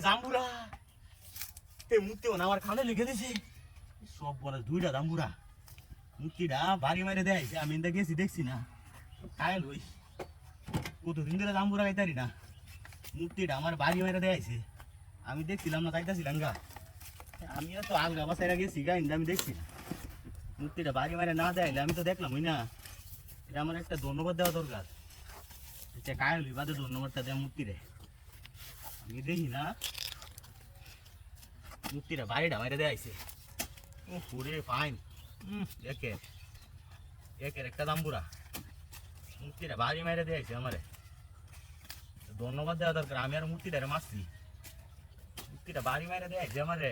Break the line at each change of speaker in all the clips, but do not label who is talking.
জাম্বুরা মুক্তি আমার খানে লিখে দিছে সব বলে দুইটা জাম্বুরা মুক্তিটা বাড়ি মারে দেয় আমি গেছি দেখছি না কায়ল ওই কতদিন ধরে জাম্বুরা খাইতারি না মুক্তিটা আমার বাড়ি মেরে দেয়াইছে আমি দেখছিলাম না তাইতাছিলাম গা আমি তো আলগা বাসাইরা গেছি গা আমি দেখছি না মুক্তিটা বাড়ি মেরে না দেয়াইলে আমি তো দেখলাম ওই না এটা আমার একটা ধন্যবাদ দেওয়া দরকার এটা কায়ল বাদে ধন্যবাদটা দেয় মুক্তিরে আমি দেখি না মুক্তিটা বাড়িটা মেরে দেয়াইছে ও পুরে ফাইন একের একের একটা জাম্বুরা মুক্তিটা বাড়ি মেরে দেয়াইছে আমারে ধন্যবাদ দেওয়া দরকার আমি আর মূর্তিটারে মারছি মূর্তিটা বাড়ি মারে দেয় যে আমারে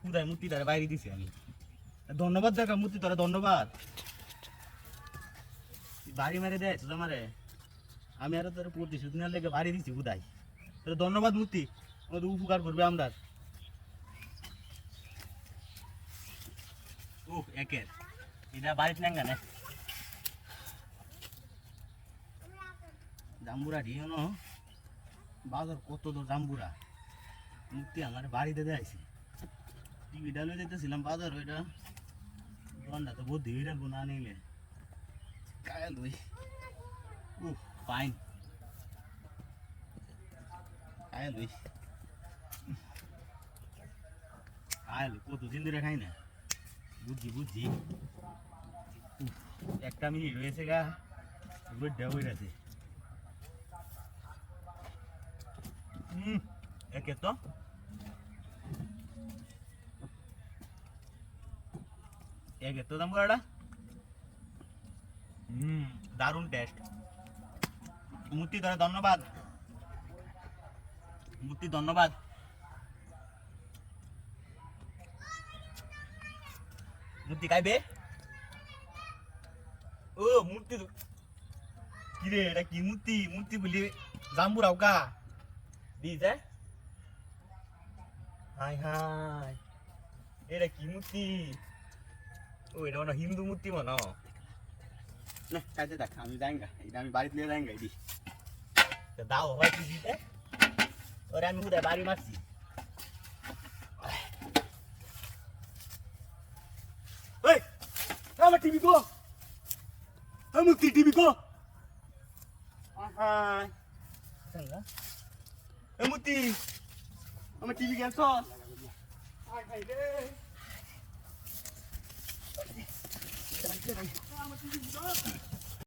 কোথায় মূর্তিটারে বাইরে দিছি আমি ধন্যবাদ দেখা মূর্তি তোরা ধন্যবাদ বাড়ি মারে দেয় আমারে আমি আরো তোর প্রতিশোধ নেওয়ার লেগে বাড়ি দিছি কোথায় তোর ধন্যবাদ মূর্তি আমাদের উপকার করবে আমরা ও একের এটা বাড়িতে নেঙ্গা না জাম্বুরা দিও না বাজার কত দূর জাম্বুরা মুক্তি আমার বাড়িতে দেয়ছি টিভিটা লয়ে যেতেছিলাম বাজার ওইটা দোকানটা তো বহুত ভিড় রাখবো না নিলে কায়াল ওই ফাইন কায়াল ওই কায়াল কতদিন ধরে খাই না বুঝছি একটা মিনিট রয়েছে গা বই আছে একে তো দাম করাটা দারুণ টেস্ট মূর্তি ধরে ধন্যবাদ মূর্তি ধন্যবাদ মূর্তি খাইবে ও মূর্তি কিরে এটা কি মূর্তি মূর্তি বলি জাম্বুরাও কা দিছে হাই হাই এটা কি মূর্তি ও এটা মানে হিন্দু মূর্তি মনে না কাজে দেখ আমি যাইঙ্গা এটা আমি বাড়িতে নিয়ে যাইঙ্গা এটি দাও হয় কি দিতে ওরে আমি কোথায় বাড়ি মারছি ওই আমার টিভি গো মূর্তি টিভি গো হাই মূর্তি আমার টিভি গেছ আমার টিভি